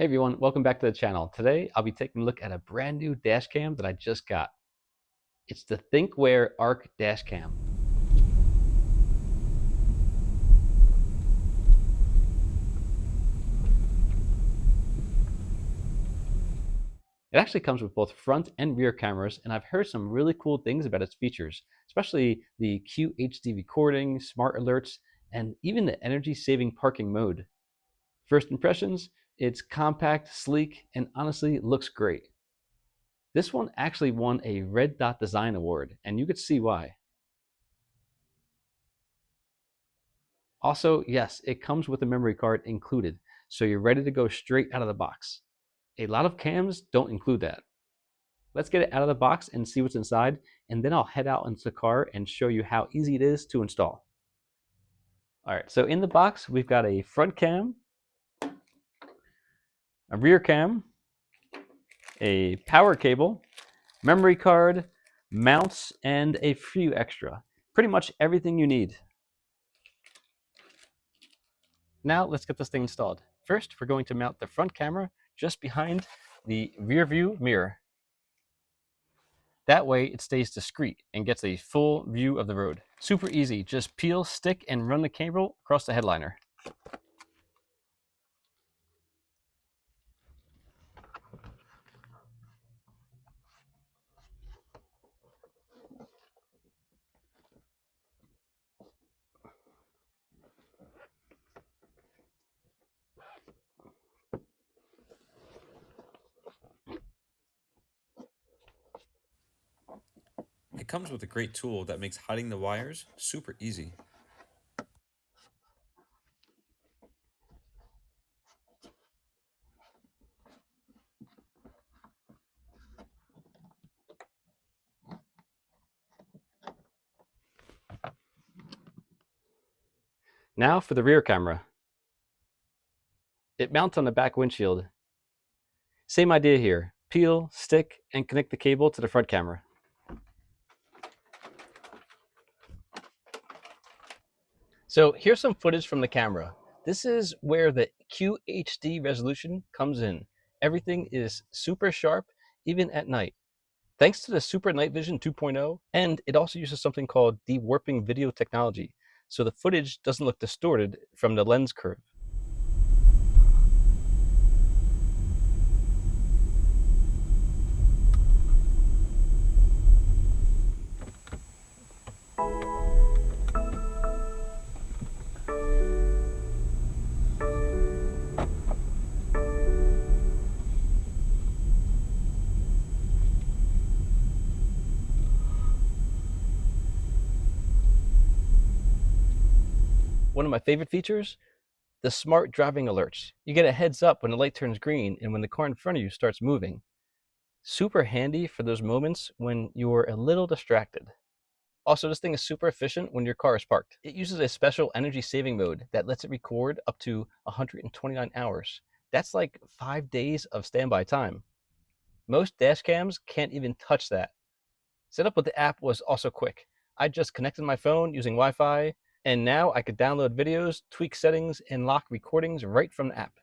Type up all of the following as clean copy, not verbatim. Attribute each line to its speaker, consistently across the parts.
Speaker 1: Hey everyone, welcome back to the channel. Today I'll be taking a look at a brand new dash cam that I just got. It's the Thinkware ARC Dashcam. It actually comes with both front and rear cameras, and I've heard some really cool things about its features, especially the QHD recording, smart alerts, and even the energy saving parking mode. First impressions, it's compact, sleek, and honestly looks great. This one actually won a Red Dot Design Award, and you could see why. Also, yes, it comes with a memory card included, so you're ready to go straight out of the box. A lot of cams don't include that. Let's get it out of the box and see what's inside, and then I'll head out into the car and show you how easy it is to install. All right, so in the box, we've got a front cam, a rear cam, a power cable, memory card, mounts, and a few extra. Pretty much everything you need. Now let's get this thing installed. First, we're going to mount the front camera just behind the rear view mirror. That way it stays discreet and gets a full view of the road. Super easy, just peel, stick, and run the cable across the headliner.
Speaker 2: It comes with a great tool that makes hiding the wires super easy.
Speaker 1: Now for the rear camera. It mounts on the back windshield. Same idea here. Peel, stick, and connect the cable to the front camera. So here's some footage from the camera. This is where the QHD resolution comes in. Everything is super sharp, even at night. Thanks to the Super Night Vision 2.0, and it also uses something called dewarping video technology, so the footage doesn't look distorted from the lens curve. One of my favorite features, the smart driving alerts. You get a heads up when the light turns green and when the car in front of you starts moving. Super handy for those moments when you're a little distracted. Also, this thing is super efficient when your car is parked. It uses a special energy saving mode that lets it record up to 129 hours. That's like 5 days of standby time. Most dash cams can't even touch that. Setup with the app was also quick. I just connected my phone using Wi-Fi, and now I could download videos, tweak settings, and lock recordings right from the app.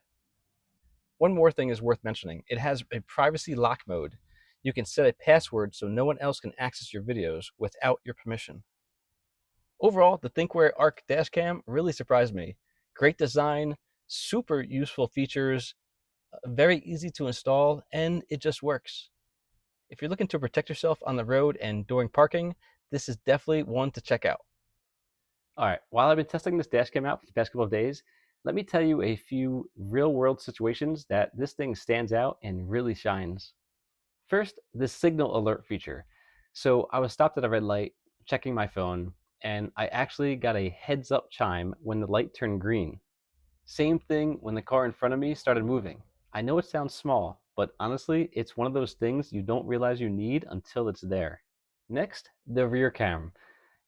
Speaker 1: One more thing is worth mentioning. It has a privacy lock mode. You can set a password so no one else can access your videos without your permission. Overall, the Thinkware ARC Dashcam really surprised me. Great design, super useful features, very easy to install, and it just works. If you're looking to protect yourself on the road and during parking, this is definitely one to check out. All right, while I've been testing this dash cam out for the past couple of days, let me tell you a few real world situations that this thing stands out and really shines. First, the signal alert feature. So I was stopped at a red light, checking my phone, and I actually got a heads up chime when the light turned green. Same thing when the car in front of me started moving. I know it sounds small, but honestly, it's one of those things you don't realize you need until it's there. Next, the rear cam.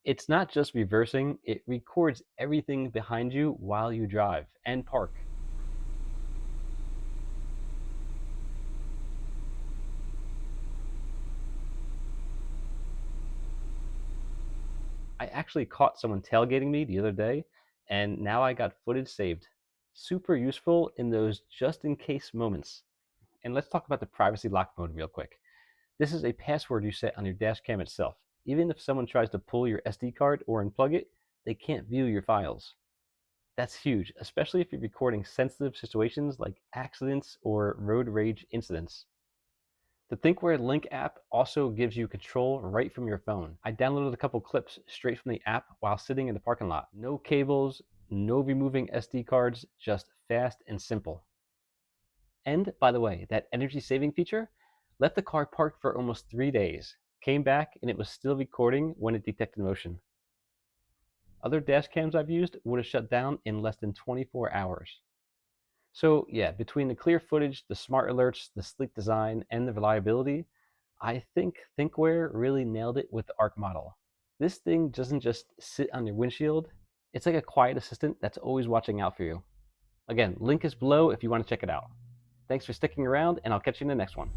Speaker 1: It's not just reversing, it records everything behind you while you drive and park. I actually caught someone tailgating me the other day, and now I got footage saved. Super useful in those just in case moments. And let's talk about the privacy lock mode real quick. This is a password you set on your dash cam itself. Even if someone tries to pull your SD card or unplug it, they can't view your files. That's huge, especially if you're recording sensitive situations like accidents or road rage incidents. The Thinkware Link app also gives you control right from your phone. I downloaded a couple clips straight from the app while sitting in the parking lot. No cables, no removing SD cards, just fast and simple. And by the way, that energy saving feature left the car parked for almost 3 days. Came back and it was still recording when it detected motion. Other dash cams I've used would have shut down in less than 24 hours. So, yeah, between the clear footage, the smart alerts, the sleek design, and the reliability, I think Thinkware really nailed it with the ARC model. This thing doesn't just sit on your windshield, it's like a quiet assistant that's always watching out for you. Again, link is below if you want to check it out. Thanks for sticking around, and I'll catch you in the next one.